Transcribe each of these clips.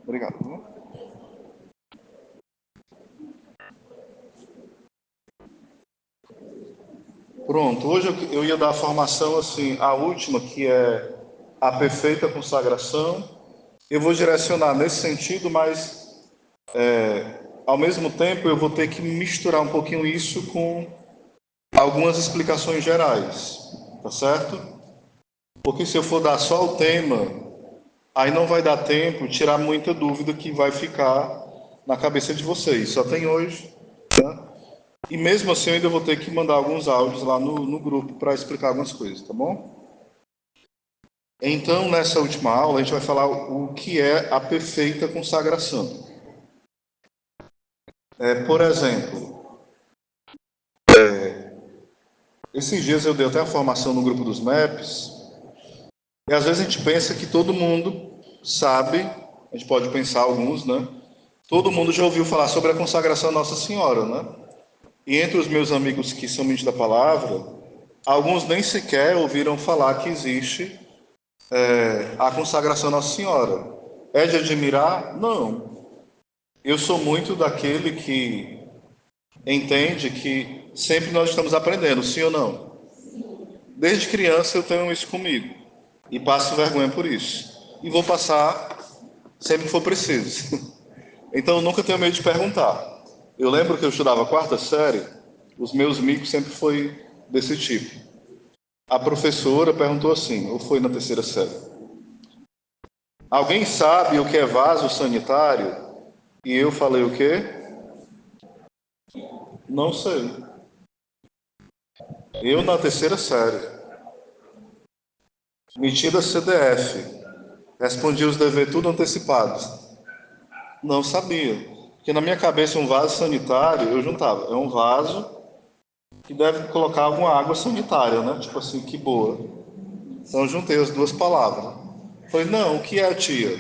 Obrigado. Pronto, hoje eu ia dar a formação assim, a última, que é a perfeita consagração. Eu vou direcionar nesse sentido, mas ao mesmo tempo eu vou ter que misturar um pouquinho isso com algumas explicações gerais, tá certo? Porque se eu for dar só o tema, aí não vai dar tempo de tirar muita dúvida que vai ficar na cabeça de vocês. Só tem hoje, né? E mesmo assim eu ainda vou ter que mandar alguns áudios lá no grupo para explicar algumas coisas, tá bom? Então, nessa última aula, a gente vai falar o que é a perfeita consagração. Por exemplo, esses dias eu dei até a formação no grupo dos MAPs, e às vezes a gente pensa que todo mundo sabe, a gente pode pensar alguns, né? Todo mundo já ouviu falar sobre a consagração à Nossa Senhora, né? E entre os meus amigos que são mentes da palavra, alguns nem sequer ouviram falar que existe a consagração à Nossa Senhora. É de admirar? Não. Eu sou muito daquele que entende que sempre nós estamos aprendendo, sim ou não? Desde criança eu tenho isso comigo e passo vergonha por isso. E vou passar sempre que for preciso. Então eu nunca tenho medo de perguntar. Eu lembro que eu estudava a quarta série, os meus micos sempre foi desse tipo. A professora perguntou assim, ou foi na terceira série: alguém sabe o que é vaso sanitário? E eu falei o quê? Não sei. Eu na terceira série, metida CDF, respondi os deveres tudo antecipados. Não sabia. Porque na minha cabeça um vaso sanitário, eu juntava, é um vaso que deve colocar alguma água sanitária, né? Tipo assim, que boa. Então eu juntei as duas palavras. Falei, não, o que é, tia?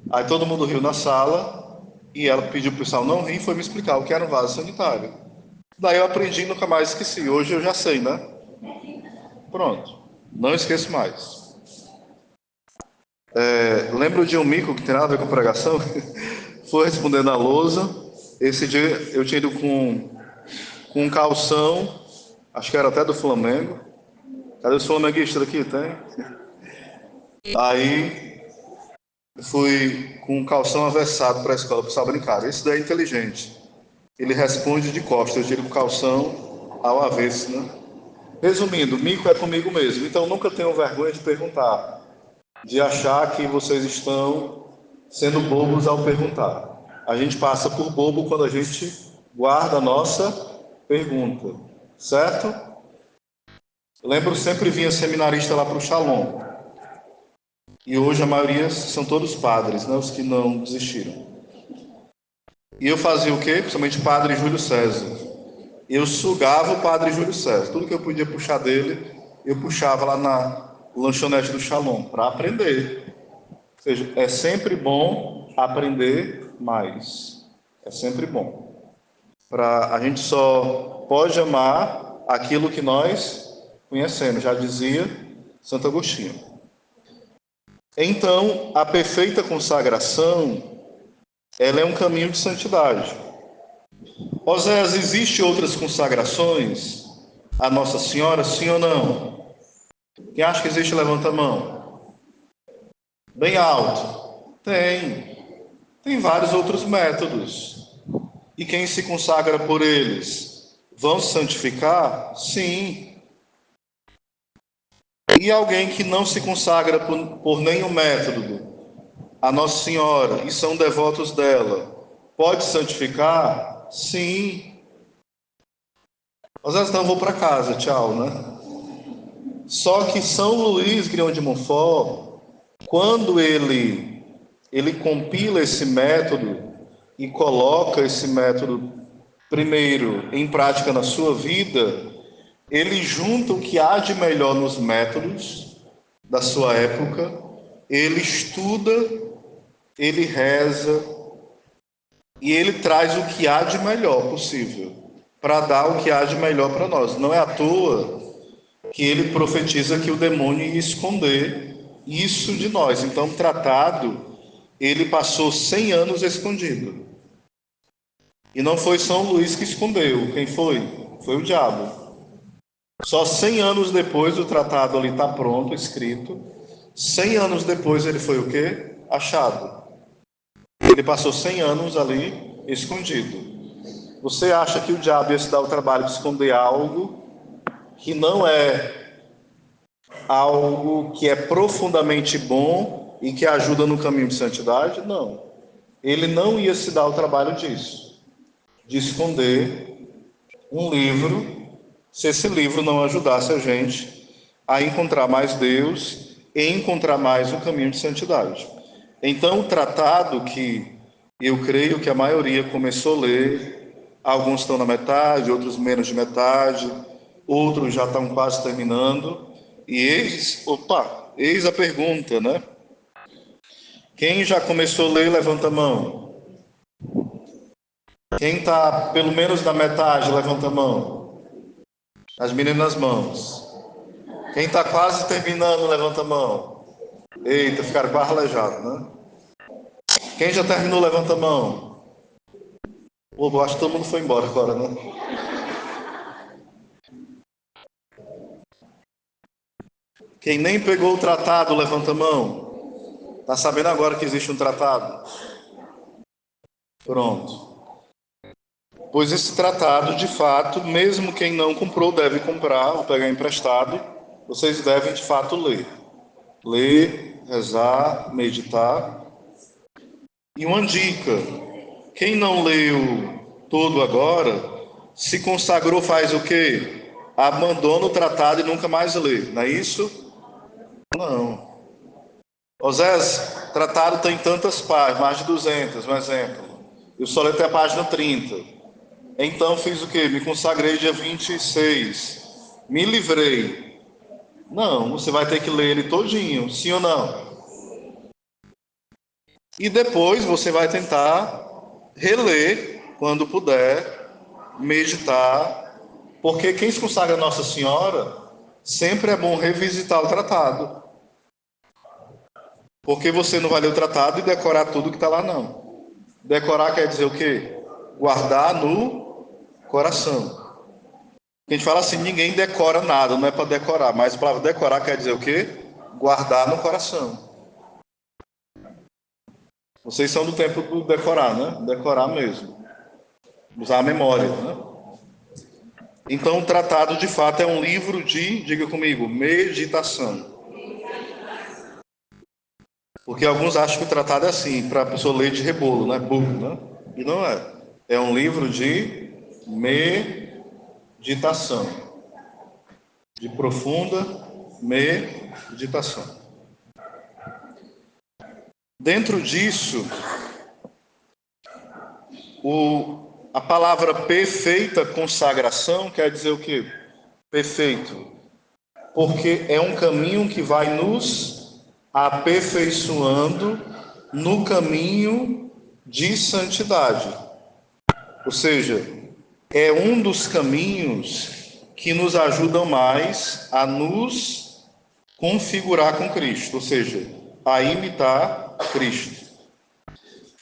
Aí todo mundo riu na sala e ela pediu pro pessoal não rir e foi me explicar o que era um vaso sanitário. Daí eu aprendi e nunca mais esqueci. Hoje eu já sei, né? Pronto. Não esqueço mais. Lembro de um mico que tem nada a ver com pregação? Foi respondendo a lousa. Esse dia eu tinha ido com um calção, acho que era até do Flamengo. Cadê os flamenguistas aqui? Tem? Aí fui com um calção aversado para a escola, o pessoal brincar. Esse daí é inteligente. Ele responde de costas, eu tiro o calção ao avesso, né? Resumindo, mico é comigo mesmo. Então nunca tenham vergonha de perguntar, de achar que vocês estão sendo bobos ao perguntar. A gente passa por bobo quando a gente guarda a nossa pergunta, certo? Lembro sempre vinha seminarista lá para o Shalom. E hoje a maioria são todos padres, né? Os que não desistiram. E eu fazia o quê? Principalmente o padre Júlio César. Eu sugava o padre Júlio César. Tudo que eu podia puxar dele, eu puxava lá na lanchonete do Shalom, para aprender. Ou seja, é sempre bom aprender mais. É sempre bom. A gente só pode amar aquilo que nós conhecemos, já dizia Santo Agostinho. Então, a perfeita consagração, ela é um caminho de santidade. Oséias, existe outras consagrações a Nossa Senhora, sim ou não? Quem acha que existe, levanta a mão. Bem alto. Tem vários outros métodos. E quem se consagra por eles vão se santificar? Sim. E alguém que não se consagra por nenhum método a Nossa Senhora e são devotos dela, pode santificar? Sim. Às vezes não, vou para casa, tchau, né? Só que São Luís Grignion de Montfort, quando ele compila esse método e coloca esse método primeiro em prática na sua vida, ele junta o que há de melhor nos métodos da sua época, ele estuda, ele reza e ele traz o que há de melhor possível para dar o que há de melhor para nós. Não é à toa que ele profetiza que o demônio ia esconder isso de nós. Então, tratado ele passou 100 anos escondido. E não foi São Luís que escondeu. Quem foi? Foi o diabo. Só 100 anos depois o tratado ali está pronto, escrito. 100 anos depois ele foi o quê? Achado. Ele passou 100 anos ali escondido. Você acha que o diabo ia se dar o trabalho de esconder algo que não é algo que é profundamente bom e que ajuda no caminho de santidade? Não. Ele não ia se dar o trabalho disso, de esconder um livro, se esse livro não ajudasse a gente a encontrar mais Deus e encontrar mais o caminho de santidade. Então, o tratado que eu creio que a maioria começou a ler, alguns estão na metade, outros menos de metade, outros já estão quase terminando, e eis a pergunta, né? Quem já começou a ler, levanta a mão. Quem está pelo menos na metade, levanta a mão. As meninas, mãos. Quem está quase terminando, levanta a mão. Eita, ficaram quase aleijados, né? Quem já terminou, levanta a mão. Pô, eu acho que todo mundo foi embora agora, né? Quem nem pegou o tratado, levanta a mão. Está sabendo agora que existe um tratado? Pronto. Pois esse tratado, de fato, mesmo quem não comprou deve comprar ou pegar emprestado. Vocês devem, de fato, ler. Ler, rezar, meditar. E uma dica: quem não leu todo agora, se consagrou, faz o quê? Abandona o tratado e nunca mais lê, não é isso? Não. Osés, tratado tem tantas páginas, mais de 200, um exemplo. Eu só li até a página 30. Então fiz o quê? Me consagrei dia 26. Me livrei. Não, você vai ter que ler ele todinho, sim ou não? E depois você vai tentar reler quando puder, meditar, porque quem se consagra a Nossa Senhora, sempre é bom revisitar o tratado. Porque você não vai ler o tratado e decorar tudo que está lá, não. Decorar quer dizer o quê? Guardar no coração. A gente fala assim, ninguém decora nada, não é para decorar, mas a palavra decorar quer dizer o quê? Guardar no coração. Vocês são do tempo do decorar, né? Decorar mesmo. Usar a memória, né? Então, o tratado, de fato, é um livro de, diga comigo, meditação. Porque alguns acham que o tratado é assim, para a pessoa ler de rebolo, né? Burro, né? E não é. É um livro de meditação. De profunda meditação. Dentro disso, a palavra perfeita consagração quer dizer o quê? Perfeito. Porque é um caminho que vai nos aperfeiçoando no caminho de santidade. Ou seja, é um dos caminhos que nos ajudam mais a nos configurar com Cristo, ou seja, a imitar Cristo.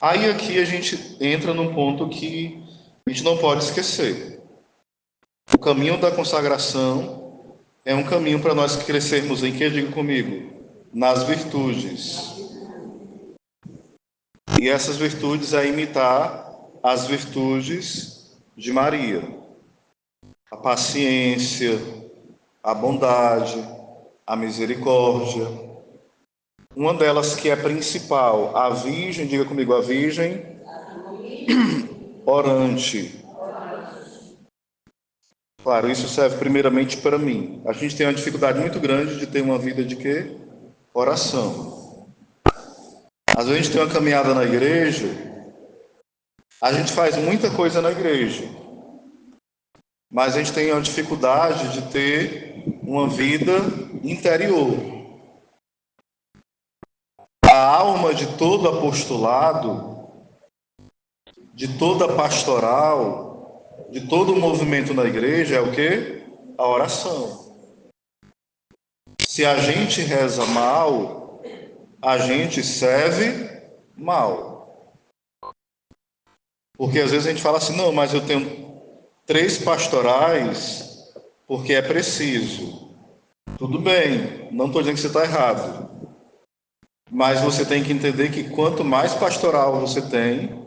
Aí aqui a gente entra num ponto que a gente não pode esquecer. O caminho da consagração é um caminho para nós crescermos em que? Diga comigo, nas virtudes. E essas virtudes é imitar as virtudes de Maria. A paciência, a bondade, a misericórdia. Uma delas que é principal, a Virgem, diga comigo, a Virgem orante. Claro, isso serve primeiramente para mim. A gente tem uma dificuldade muito grande de ter uma vida de quê? Oração. Às vezes a gente tem uma caminhada na igreja, a gente faz muita coisa na igreja, mas a gente tem uma dificuldade de ter uma vida interior. A alma de todo apostolado, de toda pastoral, de todo movimento na igreja é o quê? A oração. Se a gente reza mal, a gente serve mal. Porque às vezes a gente fala assim, não, mas eu tenho 3 pastorais porque é preciso. Tudo bem, não estou dizendo que você está errado. Mas você tem que entender que quanto mais pastoral você tem,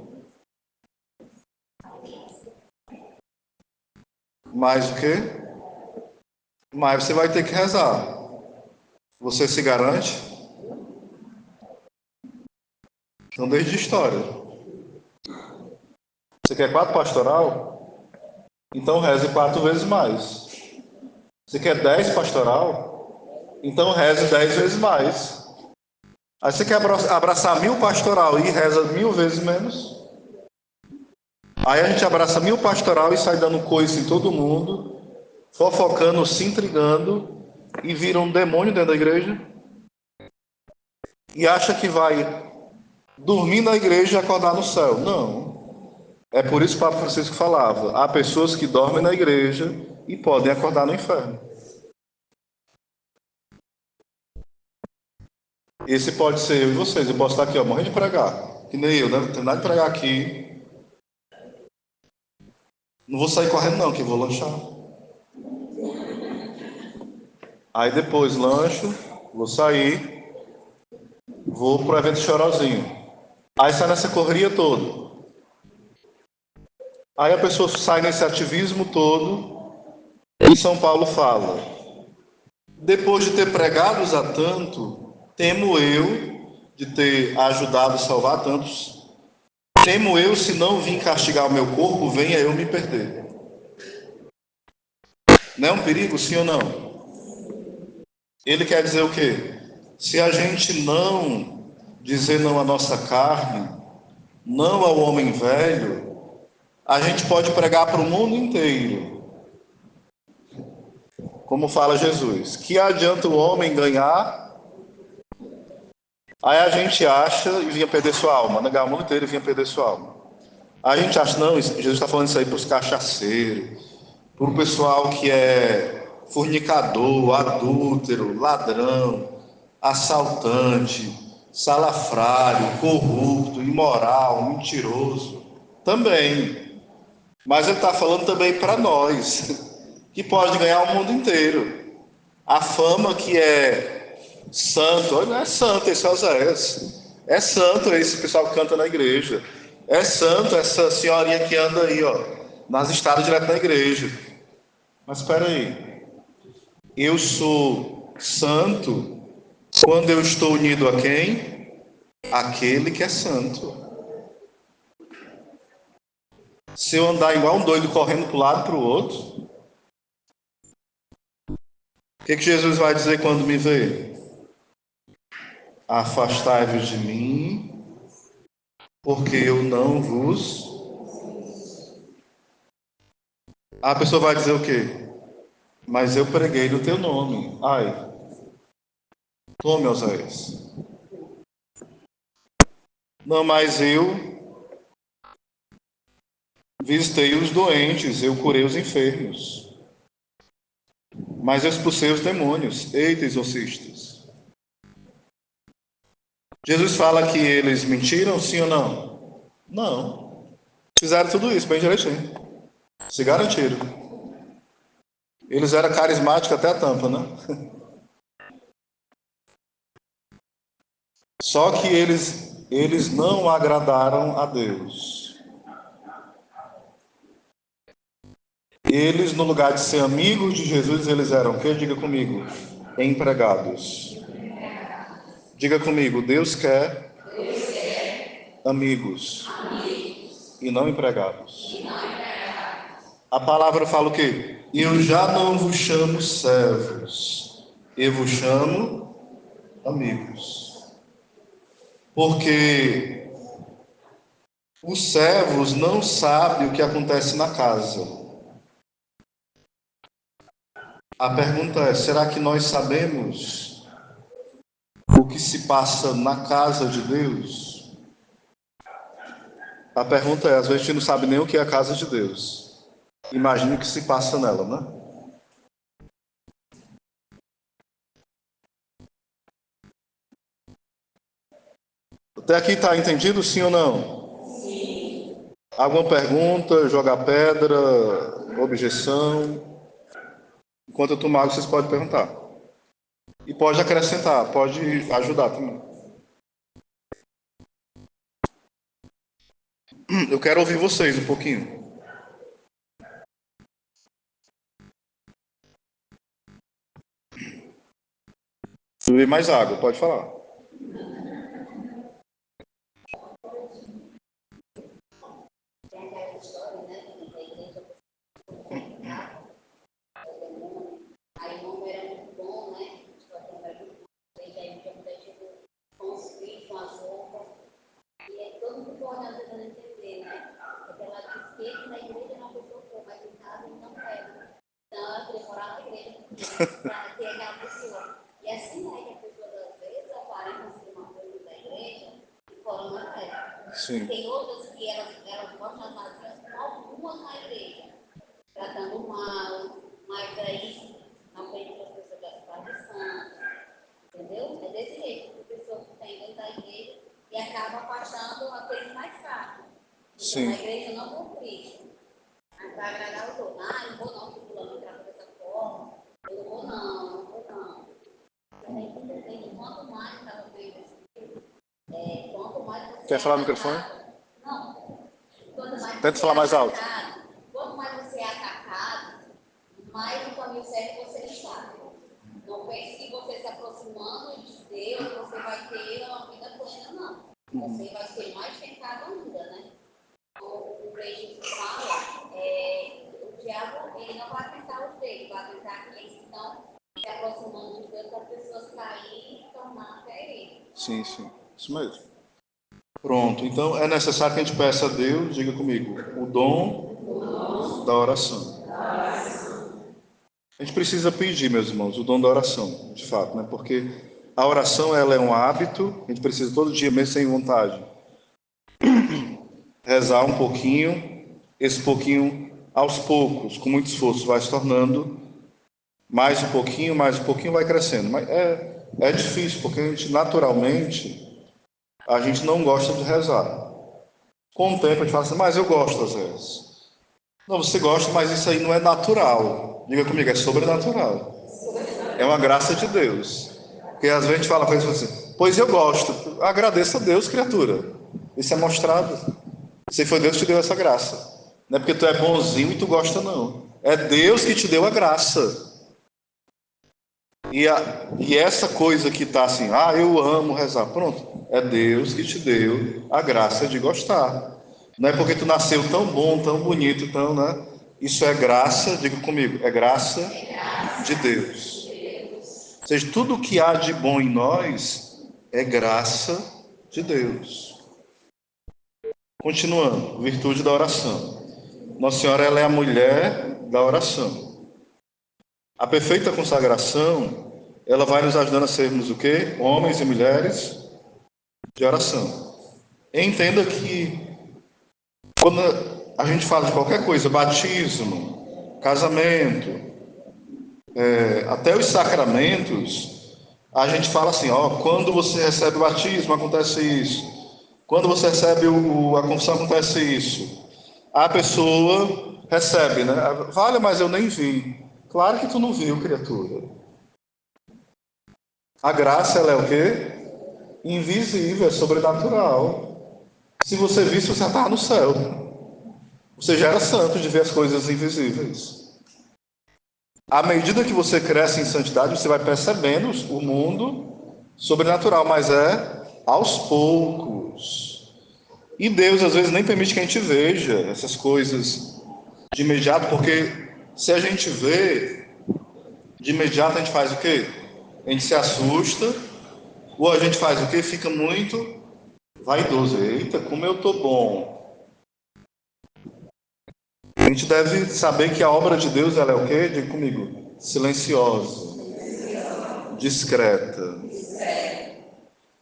mais o quê? Mais você vai ter que rezar. Você se garante? Então, desde história. Você quer 4 pastoral? Então reze 4 vezes mais. Você quer 10 pastoral? Então reze 10 vezes mais. Aí você quer abraçar 1000 pastoral e reza 1000 vezes menos? Aí a gente abraça 1000 pastoral e sai dando coice em todo mundo, fofocando, se intrigando, e vira um demônio dentro da igreja. E acha que vai dormir na igreja e acordar no céu. Não. É por isso que o Papa Francisco falava: há pessoas que dormem na igreja e podem acordar no inferno. Esse pode ser eu e vocês. Eu posso estar aqui, ó, morrendo de pregar. Que nem eu, né? Terminar de pregar aqui. Não vou sair correndo, não, que eu vou lanchar. Aí depois lancho, vou sair, vou pro evento chorozinho. Aí sai nessa correria toda. Aí a pessoa sai nesse ativismo todo e São Paulo fala: depois de ter pregado a tanto, temo eu de ter ajudado a salvar tantos, temo eu, se não vim castigar o meu corpo, venha eu me perder. Não é um perigo, sim ou não? Ele quer dizer o quê? Se a gente não dizer não à nossa carne, não ao homem velho, a gente pode pregar para o mundo inteiro. Como fala Jesus, que adianta o homem ganhar? Aí a gente acha e vinha perder sua alma, negar o mundo inteiro e vinha perder sua alma. Aí a gente acha, não, Jesus está falando isso aí para os cachaceiros, para o pessoal que é fornicador, adúltero, ladrão, assaltante, salafrário, corrupto, imoral, mentiroso. Também. Mas ele está falando também para nós, que pode ganhar o mundo inteiro. A fama que é santo, não é santo esse Oséias. É santo esse pessoal que canta na igreja. É santo essa senhorinha que anda aí, ó, nas estradas direto na igreja. Mas espera aí, eu sou santo quando eu estou unido a quem? Aquele que é santo. Se eu andar igual um doido correndo para um lado e para o outro, o que Jesus vai dizer quando me vê? Afastai-vos de mim, porque eu não vos... A pessoa vai dizer o quê? Mas eu preguei no teu nome. Ai, tome, Oséias. Não, mas eu visitei os doentes, eu curei os enfermos. Mas eu expulsei os demônios. Eita, exorcistas. Jesus fala que eles mentiram, sim ou não? Não. Fizeram tudo isso bem direitinho. Se garantiram. Eles eram carismáticos até a tampa, né? Só que eles não agradaram a Deus. Eles, no lugar de ser amigos de Jesus, eles eram o quê? Diga comigo. Empregados. Diga comigo, Deus quer amigos e não empregados. A palavra fala o quê? Eu já não vos chamo servos, eu vos chamo amigos. Porque os servos não sabem o que acontece na casa. A pergunta é, será que nós sabemos o que se passa na casa de Deus? A pergunta é, às vezes a gente não sabe nem o que é a casa de Deus. Imagine o que se passa nela, né? Até aqui está entendido, sim ou não? Sim. Alguma pergunta, jogar pedra, objeção? Enquanto eu tomar, vocês podem perguntar. E pode acrescentar, pode ajudar também. Eu quero ouvir vocês um pouquinho. Beber mais água, pode falar. Aí o nome era muito bom, né? Aí com os filhos, com as roupas. E é todo mundo importante tentando entender, né? Porque ela diz que na igreja não é uma pessoa que mas em casa não é. Então ela queria morar na igreja para ter aquela pessoa. E assim é que a pessoa, às vezes, aparenta ser uma coisa da igreja e fora não é. Sim. Tem outras que elas mostram as vazias com algumas na igreja, tratando mal, mas aí não tem as pessoas das tradições, entendeu? É desse jeito, a pessoa que tem dentro da igreja e acaba passando aqueles mais fracos. Então, a igreja não vou Cristo. Para agradar os outros. Ah, não vou não, porque fulano trata dessa forma. Eu não vou não, não vou não. Você tem que entender, quanto mais está vendo esse quanto mais você Quer falar no microfone? Não. Quanto mais Tenta falar mais alto. Quanto mais você é atacado, mais no caminho certo você está. Não pense que você se aproximando de Deus, você vai ter uma vida plena, não. Você vai ser mais pecado ainda, né? O beijo que fala, o diabo ele não vai tentar os dele, vai tentar aqueles que estão se aproximando de Deus para as pessoas caírem e tornar até ele. Sim, isso mesmo. Pronto, então é necessário que a gente peça a Deus, diga comigo, o dom da oração. A gente precisa pedir, meus irmãos, o dom da oração, de fato, né? Porque a oração ela é um hábito, a gente precisa todo dia, mesmo sem vontade, rezar um pouquinho, esse pouquinho aos poucos, com muito esforço, vai se tornando mais um pouquinho vai crescendo. Mas é difícil, porque a gente naturalmente, a gente não gosta de rezar. Com o tempo a gente fala assim, mas eu gosto às vezes. Não, você gosta, mas isso aí não é natural. Diga comigo, é sobrenatural. É uma graça de Deus. Porque às vezes a gente fala para isso assim, pois eu gosto. Agradeça a Deus, criatura. Isso é mostrado. Se foi Deus que te deu essa graça. Não é porque tu é bonzinho e tu gosta, não. É Deus que te deu a graça. E essa coisa que está assim, eu amo rezar. Pronto. É Deus que te deu a graça de gostar. Não é porque tu nasceu tão bom, tão bonito, tão, né? Isso é graça, diga comigo, é graça de Deus. Ou seja, tudo que há de bom em nós é graça de Deus. Continuando, virtude da oração. Nossa Senhora, ela é a mulher da oração. A perfeita consagração, ela vai nos ajudando a sermos o quê? Homens e mulheres de oração. Entenda que quando a gente fala de qualquer coisa, batismo, casamento, até os sacramentos, a gente fala assim, quando você recebe o batismo, acontece isso. Quando você recebe a confissão, acontece isso. A pessoa recebe, né? Vale, mas eu nem vi. Claro que tu não viu, criatura. A graça, ela é o quê? Invisível, é sobrenatural. Se você visse, você já estava no céu. Você já era santo de ver as coisas invisíveis. À medida que você cresce em santidade, você vai percebendo o mundo sobrenatural, mas é aos poucos. E Deus, às vezes, nem permite que a gente veja essas coisas de imediato, porque se a gente vê, de imediato a gente faz o quê? A gente se assusta, ou a gente faz o quê? Fica muito vaidoso. Eita, como eu tô bom. A gente deve saber que a obra de Deus, ela é o quê? Diga comigo. Silenciosa. Discreta.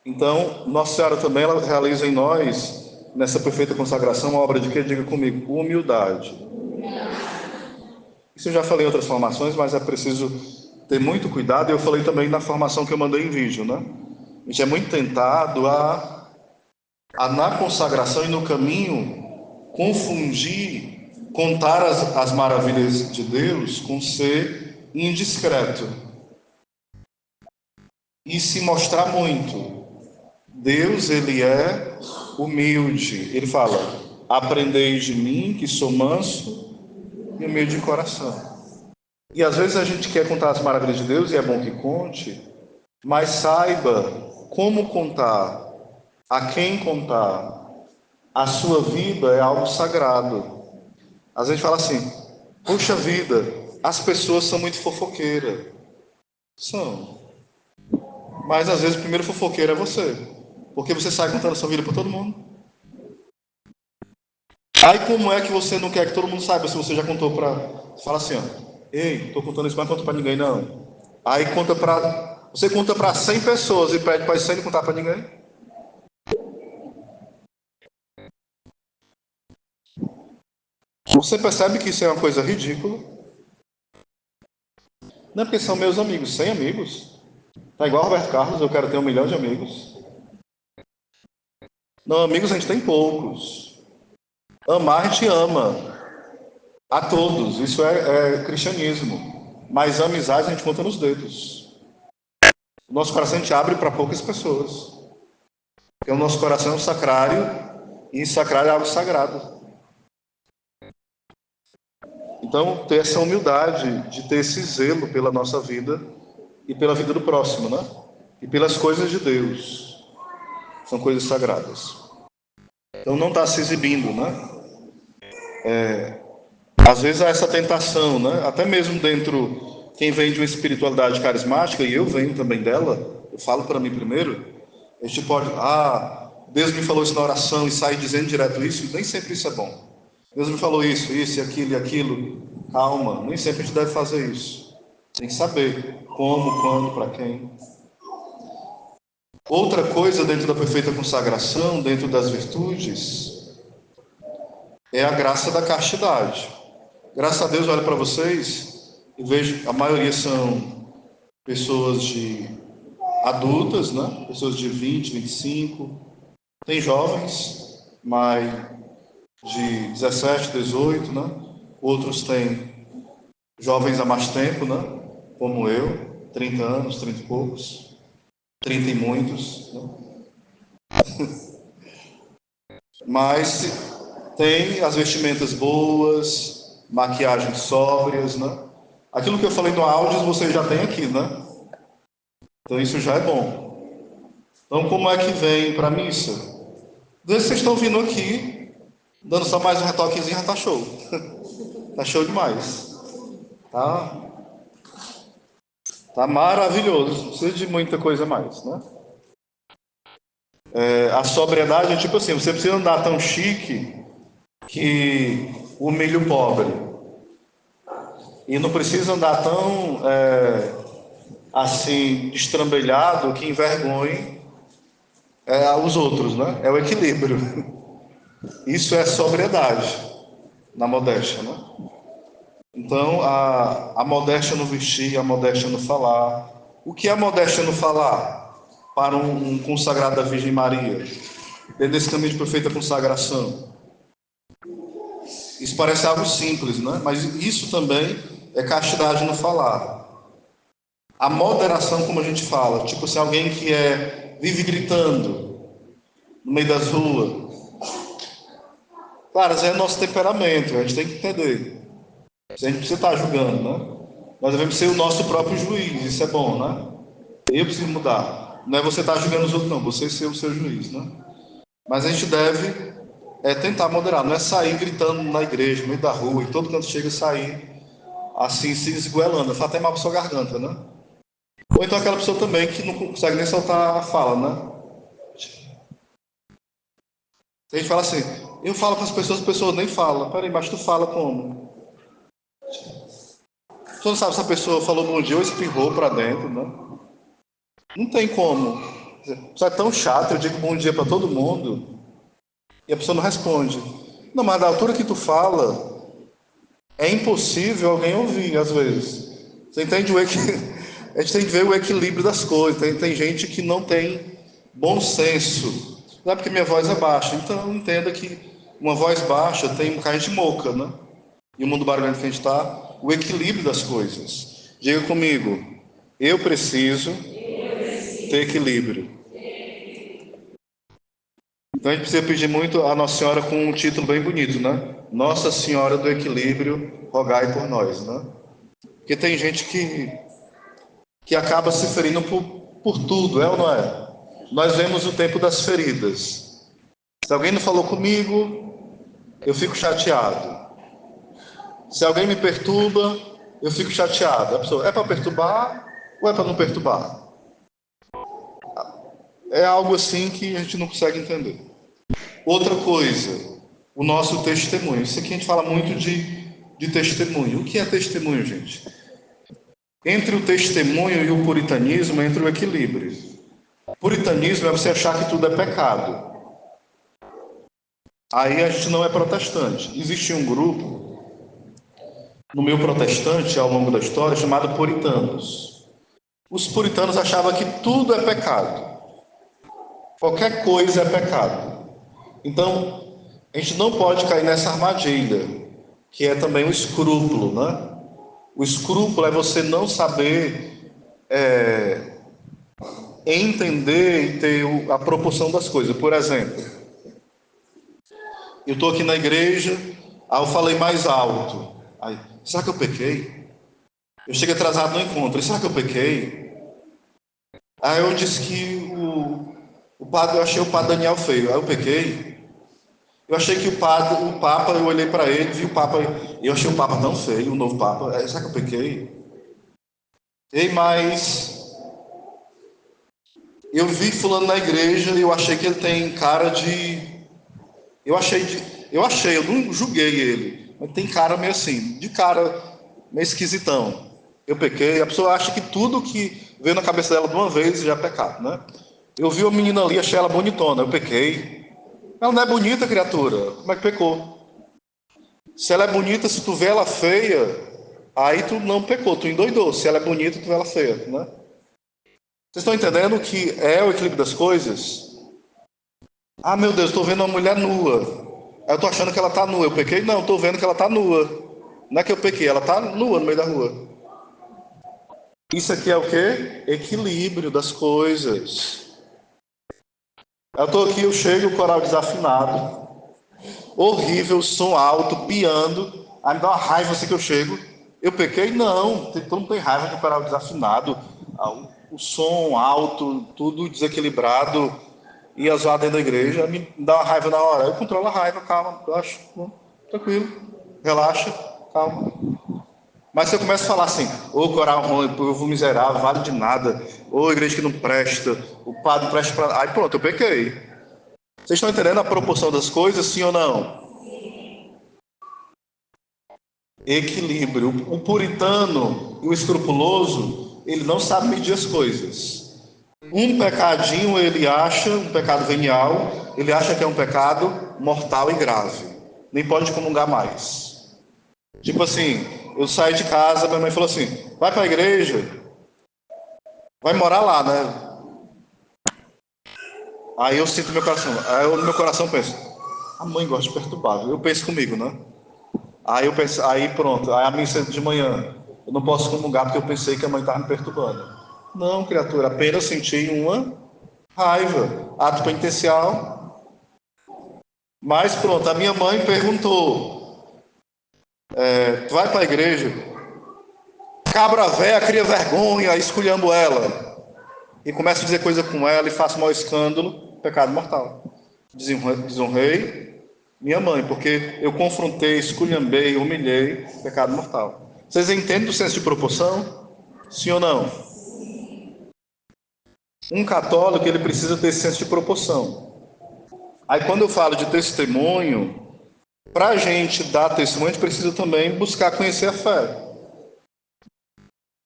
Então, Nossa Senhora também, ela realiza em nós, nessa perfeita consagração, uma obra de quê? Diga comigo. Humildade. Isso eu já falei em outras formações, mas é preciso ter muito cuidado. E eu falei também na formação que eu mandei em vídeo, né? A gente é muito tentado a na consagração e no caminho, confundir, contar as maravilhas de Deus com ser indiscreto e se mostrar muito. Deus, ele é humilde. Ele fala: aprendei de mim, que sou manso e humilde de coração. E às vezes a gente quer contar as maravilhas de Deus, e é bom que conte, mas saiba como contar, a quem contar. A sua vida é algo sagrado. Às vezes a gente fala assim: puxa vida, as pessoas são muito fofoqueiras. São. Mas às vezes o primeiro fofoqueiro é você. Porque você sai contando a sua vida para todo mundo. Aí como é que você não quer que todo mundo saiba se você já contou para... Você fala assim, ó: ei, tô contando isso, mas não conta para ninguém não. Aí conta para... Você conta para 100 pessoas e pede para 100 não contar para ninguém. Você percebe que isso é uma coisa ridícula? Não é porque são meus amigos, 100 amigos. Tá igual Roberto Carlos, eu quero ter 1 milhão de amigos. Não, amigos a gente tem poucos. Amar a gente ama a todos, isso é cristianismo. Mas a amizade a gente conta nos dedos. O nosso coração a gente abre para poucas pessoas. Porque o nosso coração é um sacrário, e sacrário é algo sagrado. Então, ter essa humildade de ter esse zelo pela nossa vida e pela vida do próximo, né? E pelas coisas de Deus. São coisas sagradas. Então, não está se exibindo, né? Às vezes há essa tentação, né? Até mesmo dentro, quem vem de uma espiritualidade carismática, e eu venho também dela, eu falo para mim primeiro, a gente pode, Deus me falou isso na oração e sair dizendo direto isso, nem sempre isso é bom. Deus me falou isso e aquilo. Calma, nem sempre a gente deve fazer isso. Tem que saber como, quando, para quem. Outra coisa dentro da perfeita consagração, dentro das virtudes, é a graça da castidade. Graças a Deus, olho para vocês e vejo, a maioria são pessoas de adultas, né? Pessoas de 20, 25. Tem jovens, mas de 17, 18, né? Outros têm jovens há mais tempo, né? Como eu, 30 anos, 30 e poucos, 30 e muitos, né? Mas tem as vestimentas boas, maquiagens sóbrias, né? Aquilo que eu falei no áudio, você já tem aqui, né? Então isso já é bom. Então como é que vem para a missa? Desde que vocês estão vindo aqui, dando só mais um retoquezinho, já tá show. Tá show demais. Tá maravilhoso. Não precisa de muita coisa mais, né? A sobriedade é tipo assim, você precisa andar tão chique que humilhe o pobre. E não precisa andar tão assim, destrambelhado que envergonhe os outros, né? É o equilíbrio. Isso é sobriedade na modéstia, né? Então, a modéstia no vestir, a modéstia no falar. O que é a modéstia no falar para um consagrado da Virgem Maria? Dentro desse caminho de perfeita consagração. Isso parece algo simples, né? Mas isso também é castidade no falar. A moderação, como a gente fala, tipo assim, alguém que vive gritando no meio das ruas. Claro, esse é nosso temperamento, a gente tem que entender. A gente precisa estar julgando, né? Nós devemos ser o nosso próprio juiz, isso é bom, né? Eu preciso mudar. Não é você estar julgando os outros, não, você ser o seu juiz, né? Mas a gente deve tentar moderar, não é sair gritando na igreja, no meio da rua, e todo canto chega a sair assim, se esgoelando, faz até mal para sua garganta, né? Ou então aquela pessoa também que não consegue nem soltar a fala, né? A gente fala assim, eu falo para as pessoas nem falam. Peraí, mas tu fala como? Você não sabe se a pessoa falou bom dia ou espirrou para dentro, né? Não tem como. Isso é tão chato, eu digo bom dia para todo mundo e a pessoa não responde. Não, mas da altura que tu fala, é impossível alguém ouvir, às vezes. Você entende a gente tem que ver o equilíbrio das coisas. Tem gente que não tem bom senso. Não é porque minha voz é baixa. Então, entenda que uma voz baixa tem um bocado de moca, né? E o mundo barulhento que a gente está, o equilíbrio das coisas. Diga comigo, eu preciso ter equilíbrio. Então a gente precisa pedir muito a Nossa Senhora com um título bem bonito, né? Nossa Senhora do Equilíbrio, rogai por nós, né? Porque tem gente que acaba se ferindo por tudo, é ou não é? Nós vemos o tempo das feridas. Se alguém não falou comigo, eu fico chateado. Se alguém me perturba, eu fico chateado. A pessoa, é para perturbar ou é para não perturbar? É algo assim que a gente não consegue entender. Outra coisa, o nosso testemunho. Isso aqui a gente fala muito de testemunho. O que é testemunho, gente? Entre o testemunho e o puritanismo, entre o equilíbrio. O puritanismo é você achar que tudo é pecado. Aí a gente não é protestante. Existia um grupo, no meio protestante, ao longo da história, chamado puritanos. Os puritanos achavam que tudo é pecado. Qualquer coisa é pecado. Então, a gente não pode cair nessa armadilha, que é também o escrúpulo, né? O escrúpulo é você não saber entender e ter a proporção das coisas. Por exemplo, eu estou aqui na igreja, aí eu falei mais alto. Aí, será que eu pequei? Eu cheguei atrasado no encontro. Será que eu pequei? Aí eu disse que o padre, eu achei o padre Daniel feio. Aí eu pequei. Eu achei que o Papa, eu olhei para ele, vi o Papa, eu achei o Papa tão feio, o novo Papa. Aí, será que eu pequei? Ei, mas eu vi fulano na igreja e eu achei que ele tem cara de. Eu não julguei ele, mas tem cara meio assim, de cara meio esquisitão. Eu pequei, a pessoa acha que tudo que veio na cabeça dela de uma vez já é pecado, né? Eu vi uma menina ali, achei ela bonitona, eu pequei. Ela não é bonita, criatura, como é que pecou? Se ela é bonita, se tu vê ela feia, aí tu não pecou, tu endoidou. Se ela é bonita, tu vê ela feia, né? Vocês estão entendendo o que é o equilíbrio das coisas? Ah, meu Deus, estou vendo uma mulher nua. Eu estou achando que ela está nua. Eu pequei? Não, estou vendo que ela está nua. Não é que eu pequei, ela está nua no meio da rua. Isso aqui é o quê? Equilíbrio das coisas. Eu estou aqui, eu chego, o coral desafinado. Horrível, som alto, piando. Aí me dá uma raiva assim que eu chego. Eu pequei? Não. Todo mundo tem raiva do coral desafinado. O som alto, tudo desequilibrado. E a zoar dentro da igreja, me dá uma raiva na hora. Eu controlo a raiva, calma, relaxa, tranquilo, relaxa, calma. Mas se eu começo a falar assim, ô coral ruim, povo miserável, vale de nada, ô igreja que não presta, o padre não presta pra. Aí pronto, eu pequei. Vocês estão entendendo a proporção das coisas, sim ou não? Equilíbrio. O puritano e o escrupuloso, ele não sabe medir as coisas. Um pecadinho ele acha, um pecado venial, ele acha que é um pecado mortal e grave. Nem pode comungar mais. Tipo assim, eu saí de casa, minha mãe falou assim, vai para a igreja, vai morar lá, né? Aí eu sinto meu coração, aí eu no meu coração penso, a mãe gosta de perturbar, eu penso comigo, né? Aí eu penso, aí pronto, aí a missa de manhã, eu não posso comungar porque eu pensei que a mãe estava me perturbando. Não, criatura, apenas senti uma raiva, ato penitencial. Mas pronto, a minha mãe perguntou, tu vai para a igreja? Cabra véia cria vergonha, esculhambo ela. E começa a dizer coisa com ela e faço mau escândalo, pecado mortal. Desonrei minha mãe, porque eu confrontei, esculhambei, humilhei, pecado mortal. Vocês entendem o senso de proporção? Sim ou não? Um católico, ele precisa ter esse senso de proporção. Aí quando eu falo de testemunho, para a gente dar testemunho, a gente precisa também buscar conhecer a fé.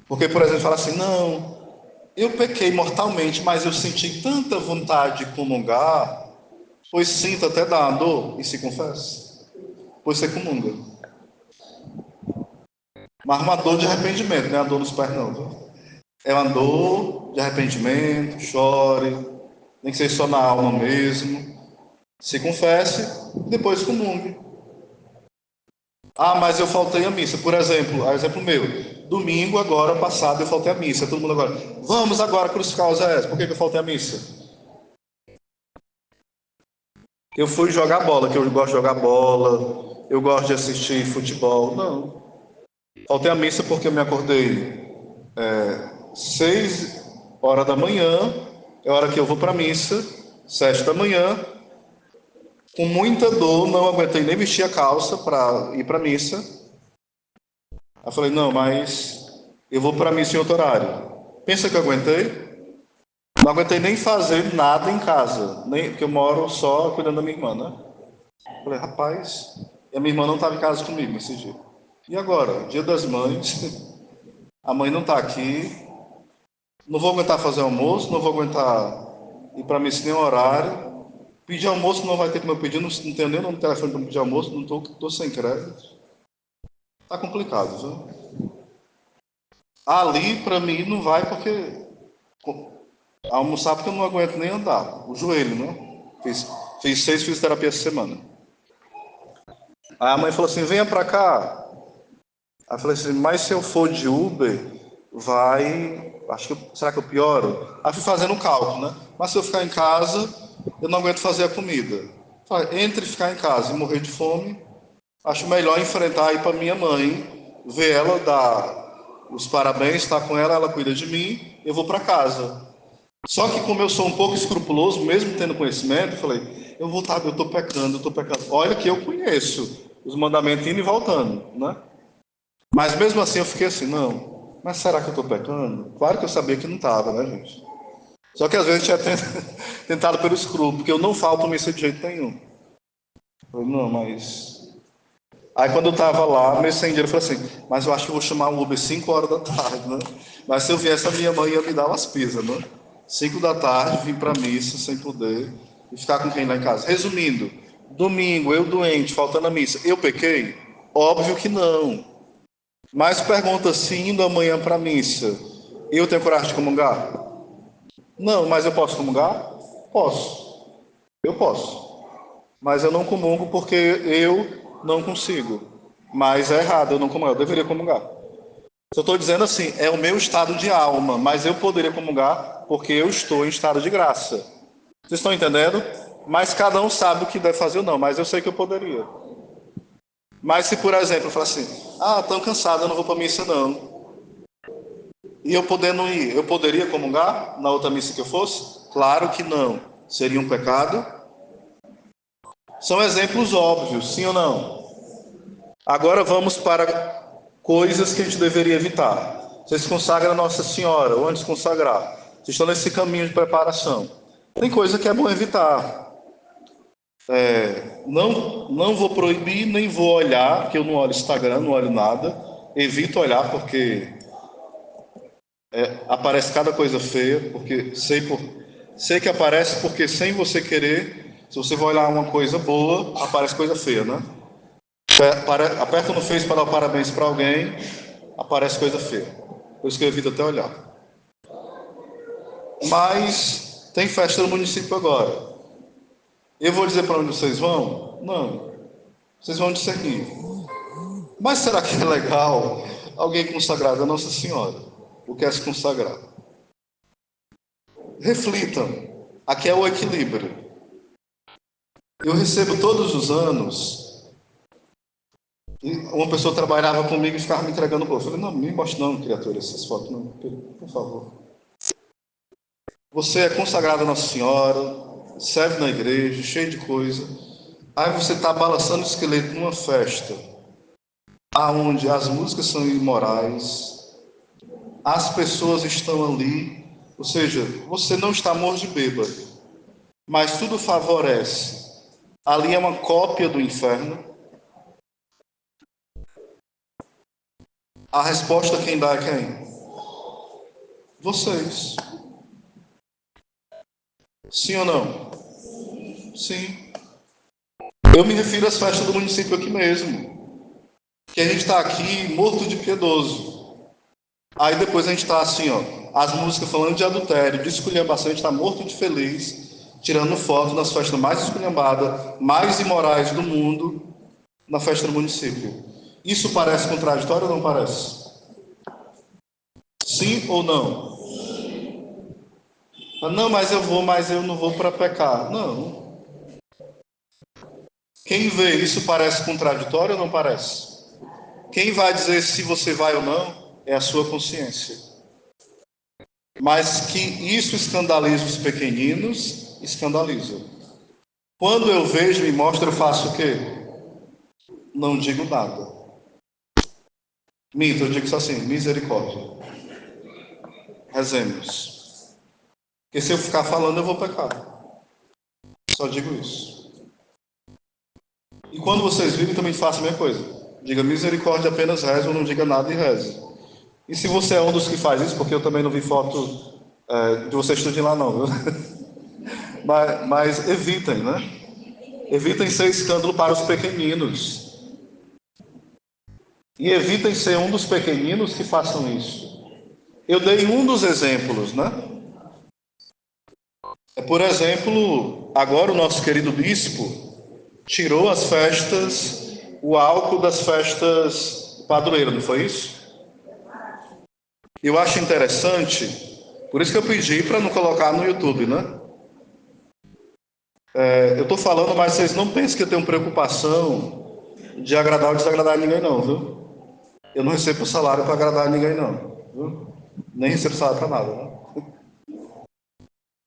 Porque, por exemplo, fala assim, não, eu pequei mortalmente, mas eu senti tanta vontade de comungar, pois sinto até dar uma dor e se confessa. Pois você comunga. Mas uma dor de arrependimento, não é a dor nos pés não. Viu? É uma dor de arrependimento, chore, Nem que seja só na alma mesmo. Se confesse, depois comungue. Ah, mas eu faltei a missa. Por exemplo, exemplo meu. Domingo, agora, passado, eu faltei a missa. Todo mundo agora, vamos agora crucificar o Zé. Por que eu faltei a missa? Eu fui jogar bola, que eu gosto de jogar bola. Eu gosto de assistir futebol. Não. Faltei a missa porque eu me acordei 6 horas da manhã. É a hora que eu vou para a missa. 7 da manhã. Com muita dor, não aguentei nem vestir a calça para ir para a missa. Aí eu falei, não, mas eu vou para a missa em outro horário. Pensa que eu aguentei? Não aguentei nem fazer nada em casa, nem, porque eu moro só cuidando da minha irmã, né? Eu falei, rapaz, e a minha irmã não estava em casa comigo nesse dia. E agora? Dia das Mães, a mãe não está aqui, não vou aguentar fazer almoço, não vou aguentar ir para a missa nem horário. Pedir almoço não vai ter como eu pedir, não tenho nem o nome do telefone para pedir almoço, não estou sem crédito. Tá complicado, viu? Ali, para mim, não vai porque almoçar porque eu não aguento nem andar. O joelho, né? Fiz 6 fisioterapias essa semana. Aí a mãe falou assim, venha para cá. Aí eu falei assim, mas se eu for de Uber, será que eu pioro? Aí fui fazendo um cálculo, né? Mas se eu ficar em casa, eu não aguento fazer a comida. Falei, entre ficar em casa e morrer de fome, acho melhor enfrentar ir para minha mãe, ver ela, dar os parabéns, estar com ela, ela cuida de mim, eu vou para casa. Só que como eu sou um pouco escrupuloso, mesmo tendo conhecimento, eu falei, eu estou pecando, eu estou pecando. Olha que eu conheço os mandamentos indo e voltando, né? Mas mesmo assim eu fiquei assim, não, mas será que eu estou pecando? Claro que eu sabia que não estava, né, gente? Só que às vezes a gente é tentado pelo escrúpulo, porque eu não falto missa de jeito nenhum. Eu falei, não, mas... Aí quando eu estava lá, meio sem dinheiro, eu falei assim, mas eu acho que eu vou chamar um Uber 5 horas da tarde, né? Mas se eu viesse, a minha mãe ia me dar umas pisas, né? 5 da tarde, vim para a missa sem poder e ficar com quem lá em casa. Resumindo, domingo, eu doente, faltando a missa, eu pequei? Óbvio que não. Mas pergunta se indo amanhã para a missa, eu tenho coragem de comungar? Não, mas eu posso comungar? Posso. Eu posso. Mas eu não comungo porque eu não consigo. Mas é errado, eu não comungar. Eu deveria comungar. Eu estou dizendo assim, é o meu estado de alma, mas eu poderia comungar porque eu estou em estado de graça. Vocês estão entendendo? Mas cada um sabe o que deve fazer ou não, mas eu sei que eu poderia. Mas se, por exemplo, eu falar assim, estou cansado, eu não vou para a missa não. E eu podendo ir, eu poderia comungar na outra missa que eu fosse? Claro que não. Seria um pecado? São exemplos óbvios, sim ou não? Agora vamos para coisas que a gente deveria evitar. Você se consagra a Nossa Senhora, ou antes de consagrar. Vocês estão nesse caminho de preparação. Tem coisa que é bom evitar. Não vou proibir, nem vou olhar, porque eu não olho Instagram, não olho nada. Evito olhar, porque aparece cada coisa feia, porque sei que aparece porque sem você querer, se você vai olhar uma coisa boa, aparece coisa feia, né? Aperta no Face para dar parabéns para alguém, aparece coisa feia. Por isso que eu evito até olhar. Mas tem festa no município agora. Eu vou dizer para onde vocês vão? Não. Vocês vão discernir. Mas será que é legal alguém consagrado a Nossa Senhora? O que é se consagrar? Reflitam. Aqui é o equilíbrio. Eu recebo todos os anos. Uma pessoa trabalhava comigo e ficava me entregando o bolso. Eu falei, não, me mostre não, criatura, essas fotos, não, por favor. Você é consagrado a Nossa Senhora, serve na igreja, cheio de coisa. Aí você está balançando o esqueleto numa festa, aonde as músicas são imorais, as pessoas estão ali, ou seja, você não está morto de bêbado, mas tudo favorece. Ali é uma cópia do inferno. A resposta quem dá é quem? Vocês. Sim ou não? Sim. Eu me refiro às festas do município aqui mesmo. Que a gente está aqui morto de piedoso. Aí depois a gente está assim, ó, as músicas falando de adultério, de esculhambação, a gente está morto de feliz. tirando foto nas festas mais esculhambadas, mais imorais do mundo, na festa do município. Isso parece contraditório ou não parece? Sim ou não? Não, mas eu não vou para pecar. Não. Quem vê isso parece contraditório ou não parece? Quem vai dizer se você vai ou não é a sua consciência. Mas que isso escandaliza os pequeninos, escandaliza. Quando eu vejo e mostro, eu faço o quê? Não digo nada. Minto, eu digo só assim, misericórdia. Rezemos. Porque se eu ficar falando, eu vou pecar. Só digo isso. E quando vocês virem, também façam a mesma coisa. Diga misericórdia, apenas reze, ou não diga nada e reze. E se você é um dos que faz isso, porque eu também não vi foto de você estudando lá não, viu? mas evitem, né? Evitem ser escândalo para os pequeninos. E evitem ser um dos pequeninos que façam isso. Eu dei um dos exemplos, né? Por exemplo, agora o nosso querido bispo tirou as festas, o álcool das festas padroeiras, não foi isso? Eu acho interessante, por isso que eu pedi para não colocar no YouTube, né? Eu estou falando, mas vocês não pensem que eu tenho preocupação de agradar ou desagradar ninguém, não, viu? Eu não recebo salário para agradar ninguém, não, viu? Nem recebo salário para nada, né?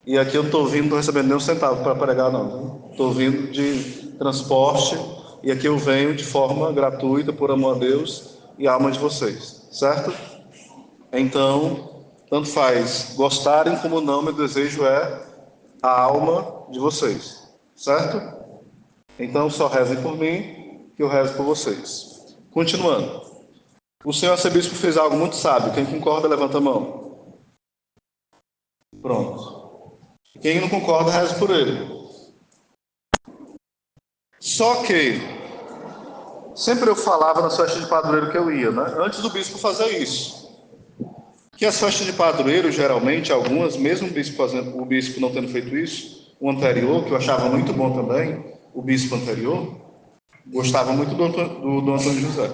E aqui eu não estou vindo, não estou recebendo nem um centavo para pregar, não. Estou vindo de transporte e aqui eu venho de forma gratuita, por amor a Deus e a alma de vocês, certo? Então, tanto faz gostarem como não, meu desejo é a alma de vocês, certo? Então, só rezem por mim, que eu rezo por vocês. Continuando. O senhor arcebispo fez algo muito sábio. Quem concorda, levanta a mão. Pronto. Quem não concorda, reza por ele. Só que, sempre eu falava nas festas de padroeiro que eu ia, né? Antes do bispo fazer isso. Que as festas de padroeiro, geralmente, algumas, mesmo o bispo não tendo feito isso, o anterior, que eu achava muito bom também, o bispo anterior, gostava muito do Antônio José.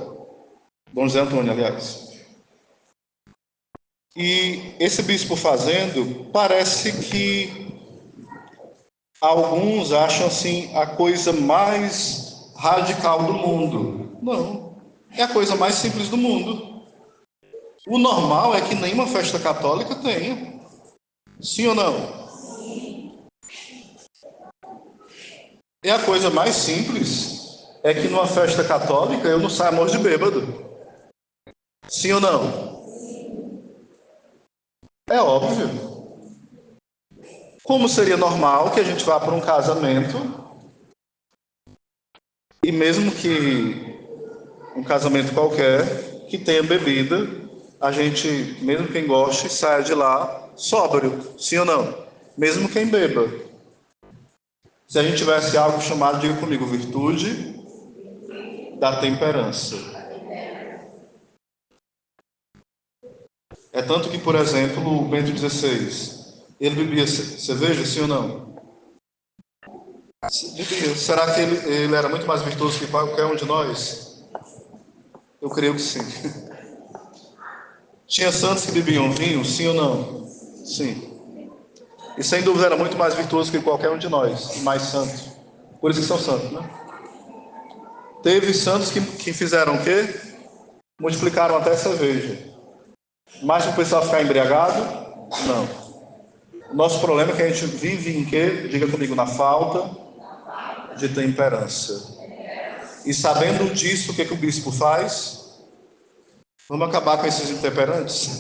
Dom José Antônio, aliás. E esse bispo fazendo, parece que alguns acham assim a coisa mais radical do mundo. Não, é a coisa mais simples do mundo. O normal é que nenhuma festa católica tenha. Sim ou não? É a coisa mais simples. É que numa festa católica eu não saio morto de bêbado. Sim ou não? É óbvio. Como seria normal que a gente vá para um casamento e mesmo que um casamento qualquer que tenha bebida, a gente, mesmo quem goste, saia de lá sóbrio, sim ou não? Mesmo quem beba. Se a gente tivesse algo chamado, diga comigo, virtude da temperança. É tanto que, por exemplo, o Bento XVI, ele bebia cerveja, sim ou não? Bebia. Será que ele era muito mais virtuoso que qualquer um de nós? Eu creio que sim. Tinha santos que bebiam vinho, sim ou não? Sim. E sem dúvida era muito mais virtuoso que qualquer um de nós, mais santo. Por isso que são santos, né? Teve santos que fizeram o quê? Multiplicaram até cerveja. Mas para o pessoal ficar embriagado? Não. O nosso problema é que a gente vive em quê? Diga comigo, na falta de temperança. E sabendo disso, o que o bispo faz? Vamos acabar com esses intemperantes?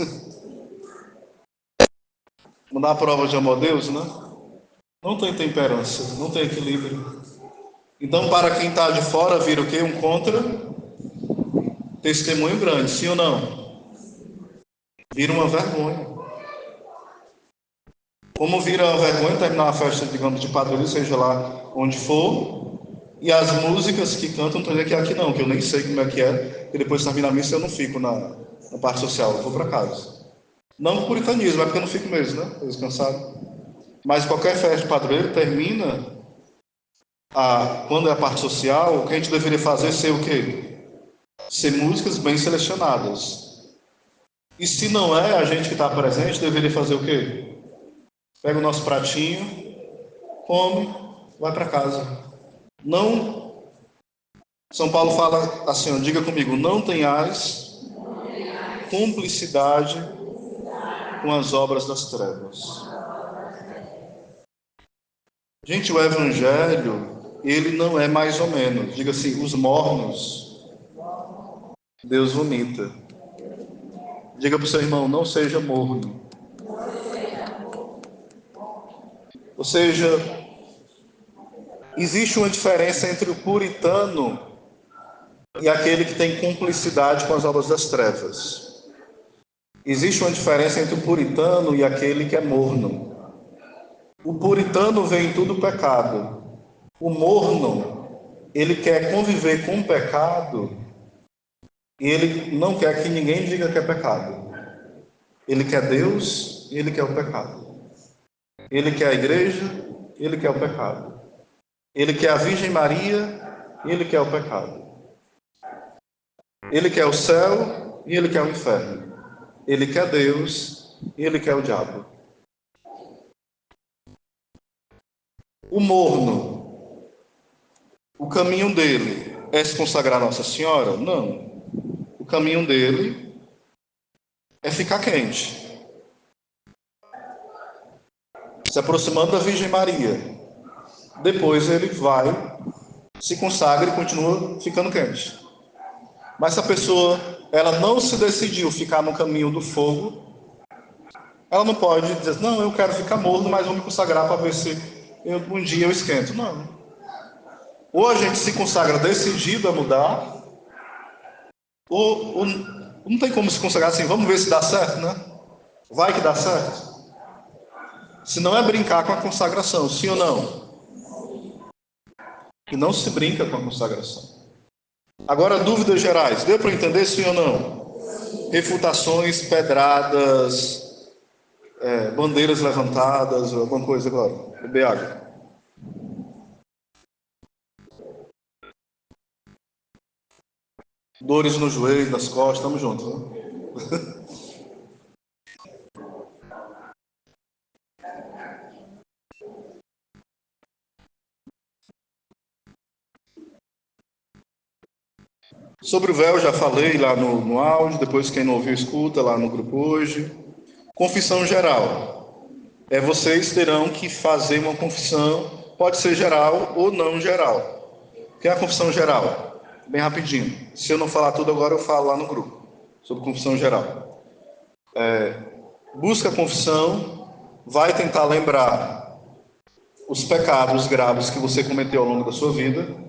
Vamos dar a prova de amor a Deus, né? Não tem temperança, não tem equilíbrio. Então, para quem está de fora, vira o quê? Um contra testemunho grande, sim ou não? Vira uma vergonha. Como vira uma vergonha terminar uma festa, digamos, de padroeiro, seja lá onde for, e as músicas que cantam, não estou dizendo que é aqui não, que eu nem sei como é que é, e depois de terminar a missa eu não fico na parte social, eu vou para casa. Não por puritanismo, é porque eu não fico mesmo, né? Estou descansado. Mas qualquer festa de padroeiro termina, quando é a parte social, o que a gente deveria fazer ser o quê? Ser músicas bem selecionadas. E se não é, a gente que está presente deveria fazer o quê? Pega o nosso pratinho, come, vai para casa. Não, São Paulo fala assim, ó, diga comigo, não tenhais cumplicidade com as obras das trevas. Gente, o evangelho, ele não é mais ou menos. Diga assim, os mornos, Deus vomita. Diga para o seu irmão, não seja morno. Ou seja, existe uma diferença entre o puritano e aquele que tem cumplicidade com as obras das trevas. Existe uma diferença entre o puritano e aquele que é morno. O puritano vê em tudo pecado. O morno, ele quer conviver com o pecado e ele não quer que ninguém diga que é pecado. Ele quer Deus e ele quer o pecado. Ele quer a igreja, ele quer o pecado. Ele quer a Virgem Maria e ele quer o pecado. Ele quer o céu e ele quer o inferno. Ele quer Deus e ele quer o diabo. O morno, o caminho dele é se consagrar a Nossa Senhora? Não. O caminho dele é ficar quente, se aproximando da Virgem Maria. Depois ele vai, se consagra e continua ficando quente. Mas se a pessoa ela não se decidiu ficar no caminho do fogo, ela não pode dizer, não, eu quero ficar morno, mas vou me consagrar para ver se um dia eu esquento. Não. Ou a gente se consagra decidido a mudar, ou não tem como se consagrar assim, vamos ver se dá certo, né? Vai que dá certo. Se não é brincar com a consagração, sim ou não? E não se brinca com a consagração. Agora, dúvidas gerais. Deu para entender, sim ou não? Refutações, pedradas, bandeiras levantadas, alguma coisa agora. Beber água. Dores no joelho, nas costas, estamos juntos, né? Sobre o véu, já falei lá no áudio, depois quem não ouviu, escuta lá no grupo hoje. Confissão geral. Vocês terão que fazer uma confissão, pode ser geral ou não geral. O que é a confissão geral? Bem rapidinho. Se eu não falar tudo agora, eu falo lá no grupo, sobre confissão geral. Busca a confissão, vai tentar lembrar os pecados graves que você cometeu ao longo da sua vida.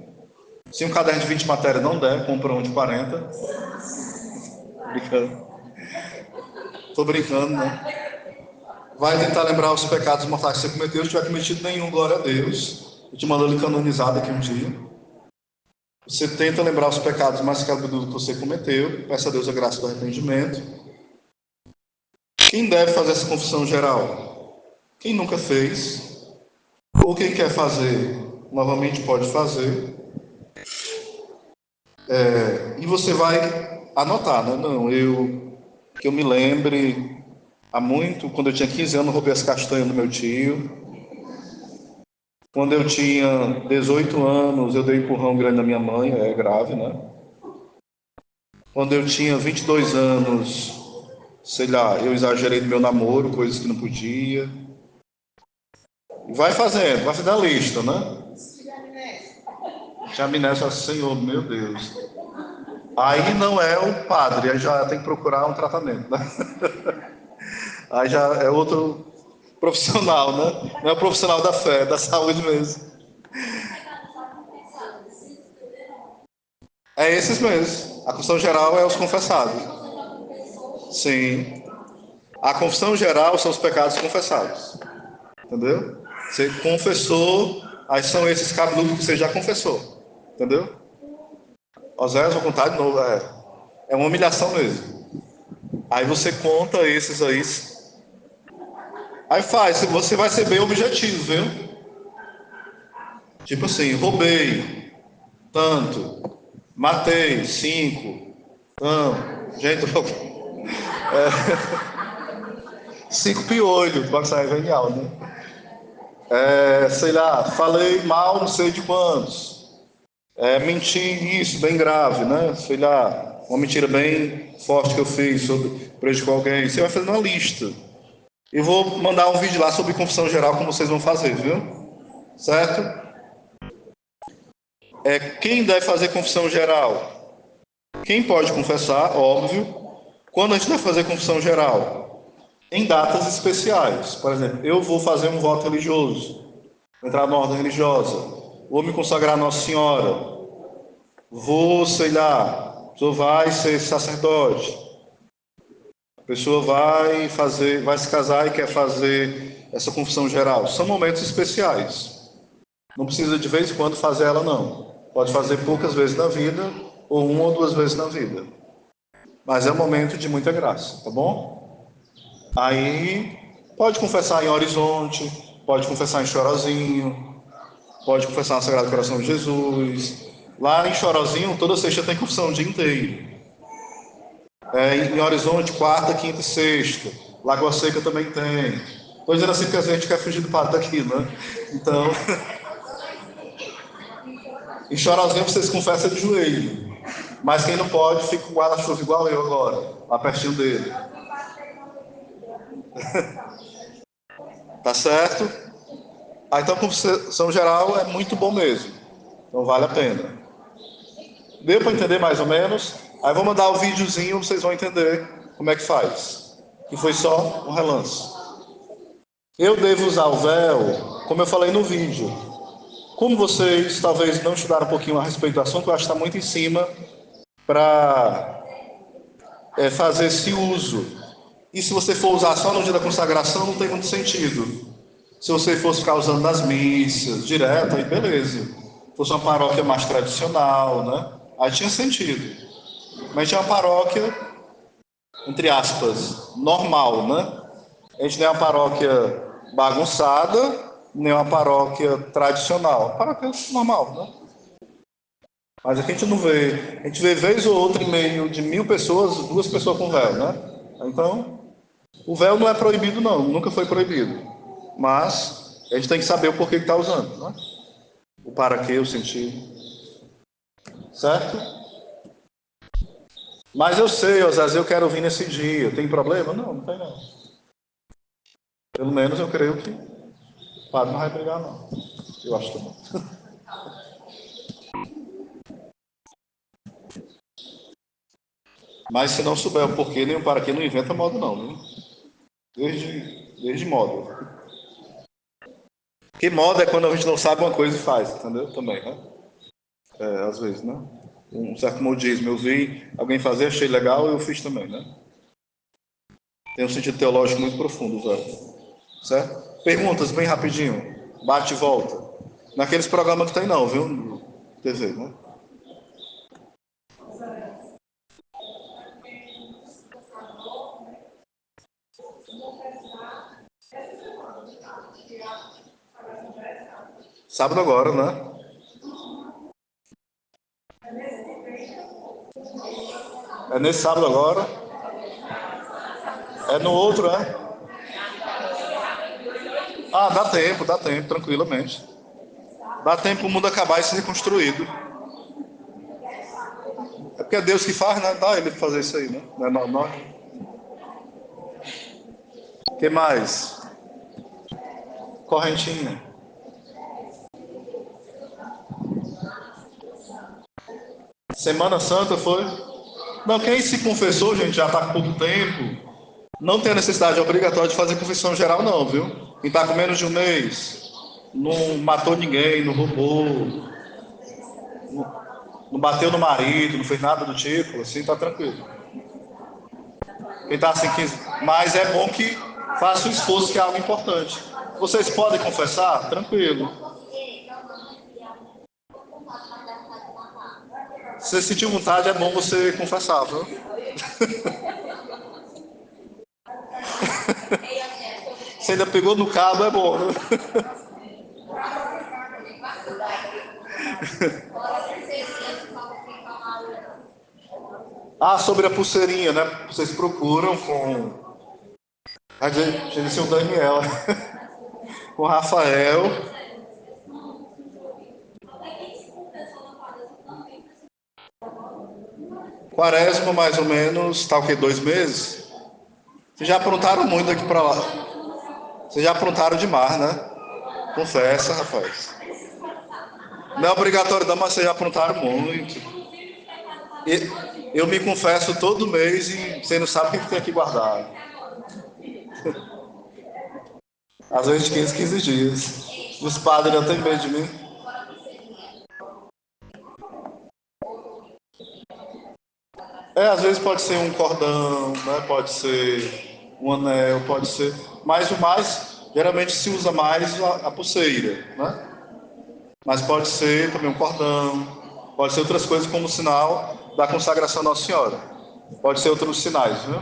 Se um caderno de 20 matérias não der, compra um de 40. Brincando. Tô brincando, né? Vai tentar lembrar os pecados mortais que você cometeu. Se tiver cometido nenhum, glória a Deus. Eu te mando ele canonizado aqui um dia. Você tenta lembrar os pecados mais cabeludos que você cometeu. Peça a Deus a graça do arrependimento. Quem deve fazer essa confissão geral? Quem nunca fez. Ou quem quer fazer, novamente pode fazer. E você vai anotar, né? Não, que eu me lembre, há muito, quando eu tinha 15 anos, roubei as castanhas do meu tio. Quando eu tinha 18 anos, eu dei um empurrão grande na minha mãe, é grave, né? Quando eu tinha 22 anos, sei lá, eu exagerei no meu namoro, coisas que não podia. Vai fazendo a lista, né? Já amnésia, Senhor, meu Deus. Aí não é o padre, aí já tem que procurar um tratamento, né? Aí já é outro profissional, né? Não é o profissional da fé, da saúde mesmo. É esses mesmo. A confissão geral é os confessados. Sim. A confissão geral são os pecados confessados. Entendeu? Você confessou, aí são esses cabeludos que você já confessou. Entendeu? Oséias, vou contar de novo. É uma humilhação mesmo. Aí você conta esses aí. Aí faz, você vai ser bem objetivo, viu? Tipo assim, roubei, tanto, matei, 5, tanto. Gente, 5 piolhos, para sair genial, né? Sei lá, falei mal não sei de quantos. Menti isso, bem grave, né? Sei lá, uma mentira bem forte que eu fiz sobre prejudicou alguém. Você vai fazendo uma lista. Eu vou mandar um vídeo lá sobre confissão geral, como vocês vão fazer, viu? Certo? Quem deve fazer confissão geral? Quem pode confessar, óbvio. Quando a gente deve fazer confissão geral? Em datas especiais. Por exemplo, eu vou fazer um voto religioso, entrar na ordem religiosa, vou me consagrar a Nossa Senhora, vou, sei lá, a pessoa vai ser sacerdote, a pessoa vai se casar e quer fazer essa confissão geral. São momentos especiais. Não precisa de vez em quando fazer ela, não. Pode fazer poucas vezes na vida, ou uma ou duas vezes na vida. Mas é um momento de muita graça, tá bom? Aí, pode confessar em Horizonte, pode confessar em Chorozinho, pode confessar na Sagrado Coração de Jesus. Lá em Chorozinho, toda sexta tem confissão o dia inteiro. Em Horizonte, quarta, quinta e sexta. Lagoa Seca também tem. Estou dizendo assim porque a gente quer fugir do padre daqui, né? Então, em Chorozinho vocês confessam de joelho. Mas quem não pode, fica com o guarda-chuva igual eu agora, lá pertinho dele. Tá certo? Então, a confissão geral é muito bom mesmo. Então, vale a pena. Deu para entender mais ou menos? Aí vou mandar o videozinho, vocês vão entender como é que faz. Que foi só um relance. Eu devo usar o véu, como eu falei no vídeo. Como vocês talvez não estudaram um pouquinho a respeito do assunto, eu acho que está muito em cima para fazer esse uso. E se você for usar só no dia da consagração, não tem muito sentido. Se você fosse ficar usando nas missas, direto, aí beleza. Se fosse uma paróquia mais tradicional, né? Aí tinha sentido. Mas tinha uma paróquia, entre aspas, normal, né? A gente não é uma paróquia bagunçada, nem uma paróquia tradicional. Paróquia normal, né? Mas aqui a gente não vê. A gente vê vez ou outra em meio de 1.000 pessoas, 2 pessoas com véu, né? Então, o véu não é proibido, não. Nunca foi proibido. Mas a gente tem que saber o porquê que está usando, né? O para quê, o sentido. Certo? Mas eu sei, Osés, eu quero vir nesse dia. Tem problema? Não, não tem não. Pelo menos eu creio que o padre não vai brigar, não. Eu acho que não. Mas se não souber o porquê nem o para quê, não inventa moda, não, viu? Desde moda. Porque moda é quando a gente não sabe uma coisa e faz, entendeu? Também, né? Às vezes, né? Um certo modismo. Eu vi alguém fazer, achei legal e eu fiz também, né? Tem um sentido teológico muito profundo, velho. Certo? Perguntas bem rapidinho. Bate e volta. Naqueles programas que tem não, viu? No TV, né? Sábado agora, né? É nesse sábado agora. É no outro, é? Ah, dá tempo, tranquilamente. Dá tempo o mundo acabar e ser reconstruído. É porque é Deus que faz, né? Dá ele fazer isso aí, né? Não é nós. O que mais? Correntinha. Semana Santa foi? Não, quem se confessou, gente, já está com pouco tempo. Não tem a necessidade obrigatória de fazer confissão geral, não, viu? Quem está com menos de um mês, não matou ninguém, não roubou, não bateu no marido, não fez nada do tipo, assim, tá tranquilo. Quem está assim, 15. Mas é bom que faça o esforço, que é algo importante. Vocês podem confessar? Tranquilo. Se você sentir vontade, é bom você confessar, viu? Você ainda pegou no cabo, é bom, né? Ah, sobre a pulseirinha, né? Vocês procuram com... A gente disse o Daniel. Com o Rafael. Quaresma, mais ou menos, tá o quê? 2 meses? Vocês já aprontaram muito aqui pra lá. Vocês já aprontaram demais, né? Confessa, rapaz. Não é obrigatório não, mas vocês já aprontaram muito. Eu me confesso todo mês e você não sabe o que tem aqui guardado. Às vezes de 15 dias. Os padres não têm medo de mim. Às vezes pode ser um cordão, né? Pode ser um anel, pode ser. Mas o mais, geralmente se usa mais a pulseira, né? Mas pode ser também um cordão, pode ser outras coisas como sinal da consagração à Nossa Senhora. Pode ser outros sinais, viu?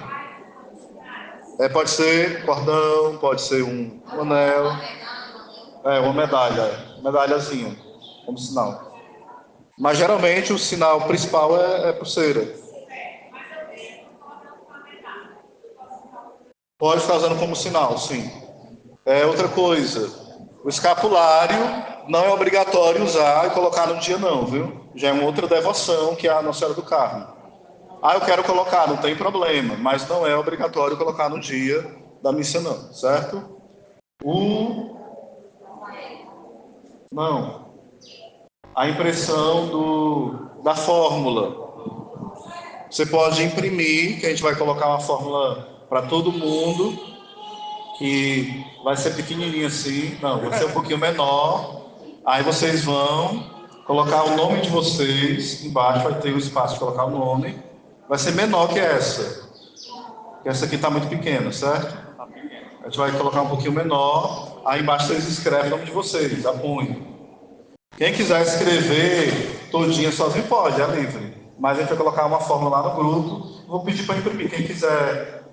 Pode ser cordão, pode ser um anel, uma medalhazinha, como sinal. Mas geralmente o sinal principal é pulseira. Pode ficar usando como sinal, sim. Outra coisa, o escapulário não é obrigatório usar e colocar no dia não, viu? Já é uma outra devoção que é a Nossa Senhora do Carmo. Eu quero colocar, não tem problema, mas não é obrigatório colocar no dia da missa não, certo? Não. A impressão da fórmula. Você pode imprimir, que a gente vai colocar uma fórmula para todo mundo, que vai ser pequenininha assim, não, vai ser um pouquinho menor. Aí vocês vão colocar o nome de vocês, embaixo vai ter o espaço de colocar o nome. Vai ser menor que essa. Que essa aqui está muito pequena, certo? A gente vai colocar um pouquinho menor. Aí embaixo vocês escrevem o nome de vocês, apunho. Quem quiser escrever todinha sozinho pode, é livre. Mas a gente vai colocar uma fórmula lá no grupo. Vou pedir para imprimir. Quem quiser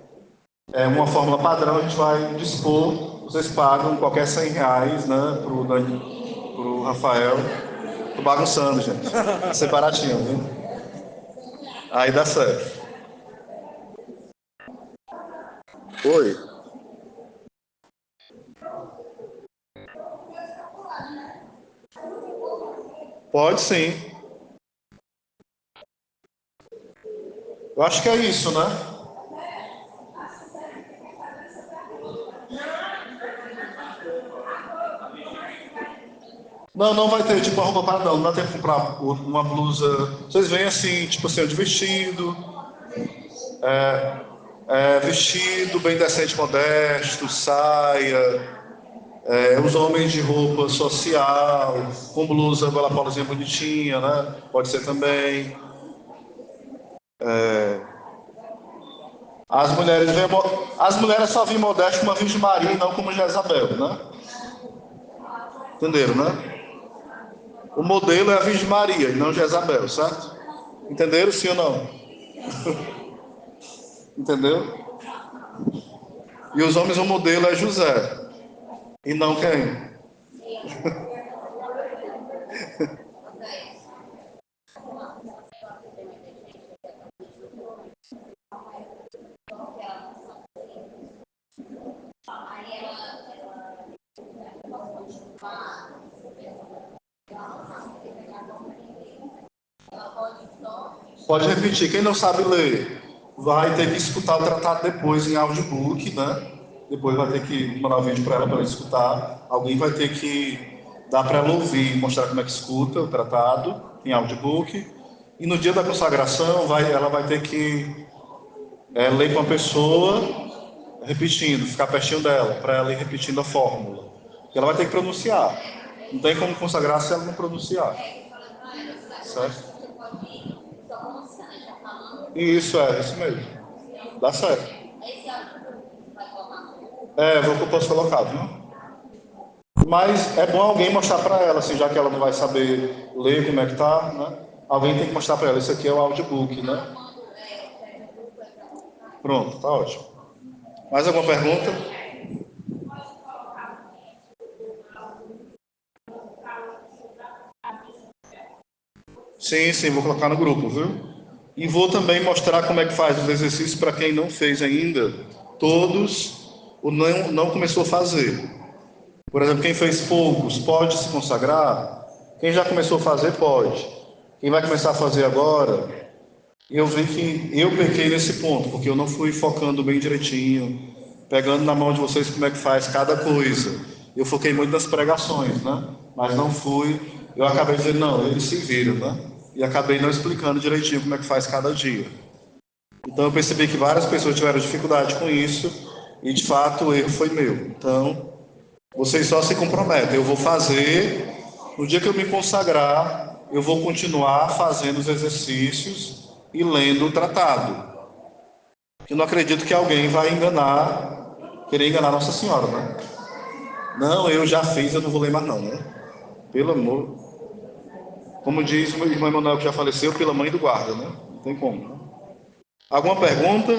uma fórmula padrão, a gente vai dispor. Vocês pagam qualquer R$ 100, né? Pro Rafael. Tô bagunçando, gente. Vai ser baratinho, viu? Aí dá certo. Oi. Pode sim. Eu acho que é isso, né? Não, não vai ter tipo uma roupa para não vai ter que comprar uma blusa. Vocês veem assim, tipo assim, de vestido, vestido bem decente, modesto, saia, os homens de roupa social, com blusa, gola polozinha bonitinha, né? Pode ser também. As mulheres só vêm modestas como a Virgem Maria e não como Jezabel, né? Entenderam, né? O modelo é a Virgem Maria e não Jezabel, certo? Entenderam, sim ou não? Entendeu? E os homens, o modelo é José. E não quem? Pode repetir. Quem não sabe ler, vai ter que escutar o tratado depois em audiobook, né? Depois vai ter que mandar um vídeo para ela escutar. Alguém vai ter que dar para ela ouvir, mostrar como é que escuta o tratado em audiobook. E no dia da consagração, ela vai ter que ler com a pessoa, repetindo, ficar pertinho dela, para ela ir repetindo a fórmula. E ela vai ter que pronunciar. Não tem como consagrar se ela não pronunciar. Certo? Isso mesmo. Dá certo. Vou posso colocar, viu? Mas é bom alguém mostrar para ela, assim, já que ela não vai saber ler como é que tá, né? Alguém tem que mostrar para ela, isso aqui é o audiobook, né? Pronto, tá ótimo. Mais alguma pergunta? Sim, sim, vou colocar no grupo, viu? E vou também mostrar como é que faz os exercícios para quem não fez ainda. Todos o não começou a fazer. Por exemplo, quem fez poucos pode se consagrar. Quem já começou a fazer pode. Quem vai começar a fazer agora, eu vi que eu pequei nesse ponto, porque eu não fui focando bem direitinho, pegando na mão de vocês como é que faz cada coisa. Eu foquei muito nas pregações, né? Mas não fui. Eu acabei dizendo, não, eles se viram, né? E acabei não explicando direitinho como é que faz cada dia. Então eu percebi que várias pessoas tiveram dificuldade com isso e de fato o erro foi meu. Então vocês só se comprometem. Eu vou fazer, no dia que eu me consagrar, eu vou continuar fazendo os exercícios e lendo o tratado. Eu não acredito que alguém vai enganar, querer enganar Nossa Senhora, né? Não, eu já fiz, eu não vou ler mais não, né? Pelo amor. Como diz o irmão Emanuel que já faleceu, pela mãe do guarda, né? Não tem como, né? Alguma pergunta?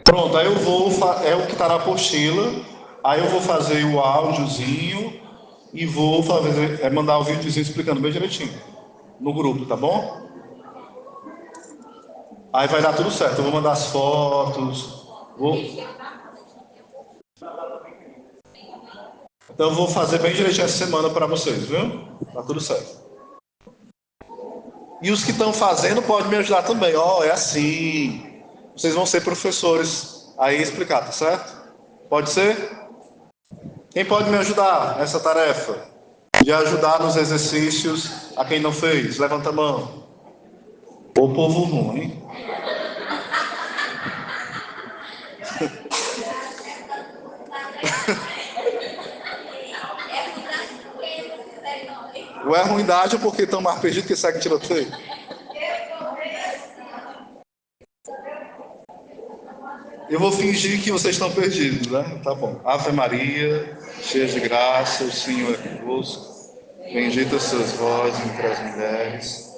Pronto, aí eu vou, é o que está na apostila, aí eu vou fazer o áudiozinho e vou fazer, mandar o videozinho explicando bem direitinho no grupo, tá bom? Aí vai dar tudo certo, eu vou mandar as fotos, vou, então eu vou fazer bem direitinho essa semana para vocês, viu? Tá tudo certo. E os que estão fazendo podem me ajudar também, ó, é assim, vocês vão ser professores aí explicar, tá certo? Pode ser? Quem pode me ajudar nessa tarefa? De ajudar nos exercícios a quem não fez? Levanta a mão. O povo ruim. Ou é ruindade ou porque estão mais perdidos que segue tiroteio? Eu vou fingir que vocês estão perdidos, né? Tá bom. Ave Maria, cheia de graça, o Senhor é convosco. Bendita sois vós entre as mulheres.